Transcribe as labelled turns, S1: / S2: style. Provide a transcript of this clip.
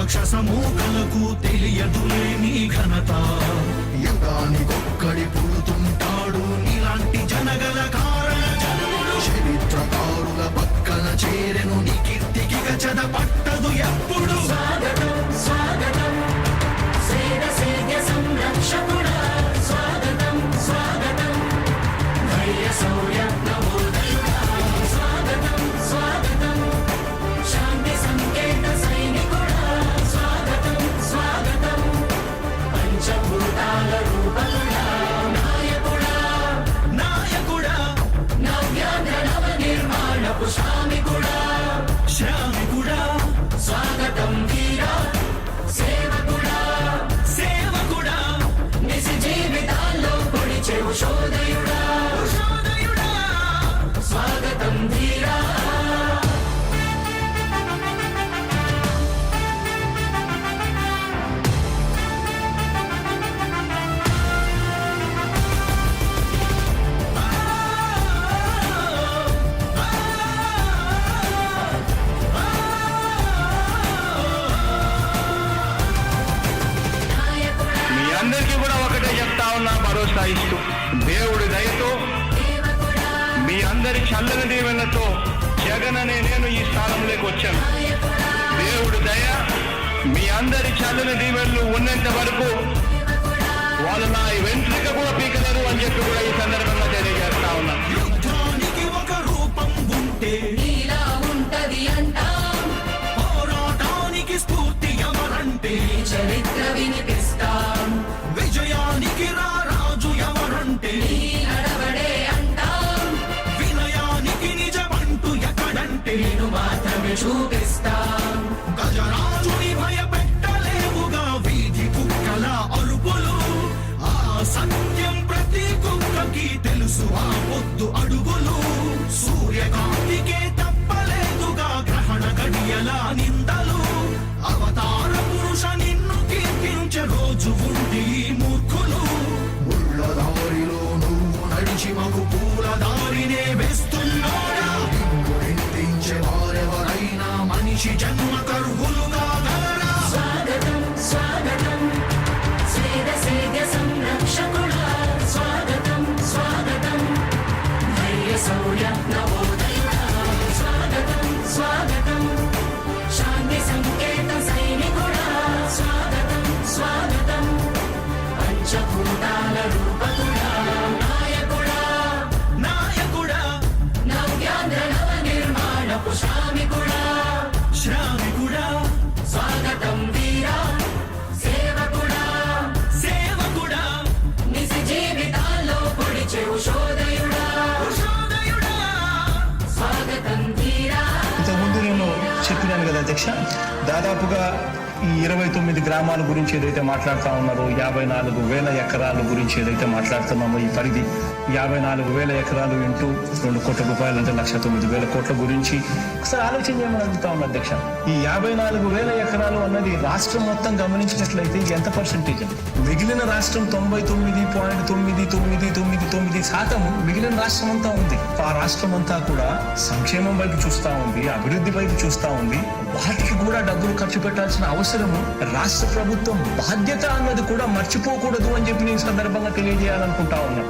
S1: రాక్షస మూకలకు తెలియదులే నీ ఘనత. యుగానికొక్కడి పుడుతుంటాడు నీలాంటి జనగల కారణ జన్ముడు. చరిత్రకారుల పక్కన చేరెను నీ కీర్తికి గచద పట్టదు ఎప్పుడు.
S2: స్వాగతం స్వాగతం సేన సేద్య సంరక్షకుడా, స్వాగతం స్వాగతం ధైర్య శౌర్య నవోదయుడా, స్వాగతం స్వాగతం శాంతి సంకేత సైనికుడా, స్వాగతం స్వాగతం పంచభూతాల రూపకుడా, నాయకుడా
S1: నాయకుడా
S2: నవ్యాంధ్ర నవ నిర్మాణపు శ్రామికుడా,
S1: శ్రామికుడా
S2: స్వాగతం వీరా సేవకుడా,
S1: సేవకుడా
S2: నిజ జీవితాల్లో పొడిచే ఉషోదయుడా,
S1: ఉషోదయుడా
S2: స్వాగతం ధీరా.
S3: మీ అందరికీ కూడా ఒకటే చెప్తా ఉన్నా, భరోసా ఇస్తూ దేవుడి దయతో మీ అందరి చల్లని దీవెనతో జగన్ అనే నేను ఈ స్థానంలోకి వచ్చాను. దేవుడి దయ మీ అందరి చల్లని దీవెనలు ఉన్నంత వరకు వాళ్ళు నా వెంట్రుక కూడా పీకలేరు అని చెప్పి కూడా ఈ సందర్భంగా తెలియజేస్తా ఉన్నా.
S1: యుద్ధానికి ఒక రూపం ఉంటే
S2: నీలా ఉంటది అంటాం,
S1: పోరాటానికి స్ఫూర్తి ఎవరంటే
S2: ఈ చరిత్ర వినిపిస్తాం,
S1: విజయానికి రారాజు ఎవరంటే
S2: నీ నడవడే అంటాం,
S1: వినయానికి నిజమంటూ ఎక్కడంటే
S2: నేను మాత్రమే చూపిస్తాం.
S1: గజరాజుని భయపెట్టలేవుగా వీధి కుక్కల అరుపులు. ఆ సత్యం ప్రతి కుక్కకి తెలుసు ఆ పొద్దు అడుగులు. సూర్యకాంతికే తప్పలేదుగా గ్రహణ గడియల నిందలు. అవతార పురుష నిన్ను కీర్తించే రోజు ఉంది ఈ మూర్ఖులు. ముళ్ళ దారిలో నువ్వు నడిచి మగు పూల దారినే వేస్తున్నాడా. నిన్ను నిందించే వారెవరైనా మనిషి జన్మ కరువులుగా గలరా.
S2: స్వాగతం స్వాగతం సేద సేద్య సంరక్షకుడా, స్వాగతం స్వాగతం ధైర్య శౌర్య నవోదయుడా, స్వాగతం స్వాగతం శాంతి సంకేత సైనికుడా, స్వాగతం స్వాగతం పంచభూతాల రూపకుడా, నాయకుడా
S1: నాయకుడా
S2: నవ్యాంధ్ర నవ నిర్మాణపు శ్రామికుడా,
S1: శ్రామికుడా
S2: స్వాగతం వీరా సేవకుడా,
S1: సేవకుడా
S2: నిజ జీవితాల్లో పొడిచే ఉషోదయుడా,
S1: ఉషోదయుడా
S2: స్వాగతం ధీరా.
S4: ఇంతకుముందు నేను చెప్పినాను కదా అధ్యక్ష, దాదాపుగా ఈ 29 గ్రామాల గురించి ఏదైతే మాట్లాడుతూ ఉన్నారో, 54,000 ఎకరాల గురించి ఏదైతే మాట్లాడుతున్నామో, ఈ పరిధి 54,000 ఎకరాలు ఇంటూ 2 కోట్ల రూపాయలు అంటే 1,09,000 కోట్ల గురించి ఒకసారి ఆలోచన చేయమని అడుగుతా ఉన్నా అధ్యక్ష. ఈ 54,000 ఎకరాలు అన్నది రాష్ట్రం మొత్తం గమనించినట్లయితే ఎంత పర్సెంటేజ్? మిగిలిన రాష్ట్రం 99.9999% మిగిలిన రాష్ట్రం అంతా ఉంది. ఆ రాష్ట్రం అంతా కూడా సంక్షేమం వైపు చూస్తా ఉంది, అభివృద్ధి వైపు చూస్తా ఉంది. వాటికి కూడా డబ్బులు ఖర్చు పెట్టాల్సిన అవసరము రాష్ట్ర ప్రభుత్వం బాధ్యత అన్నది కూడా మర్చిపోకూడదు అని చెప్పి నేను సందర్భంగా తెలియజేయాలనుకుంటా ఉన్నా.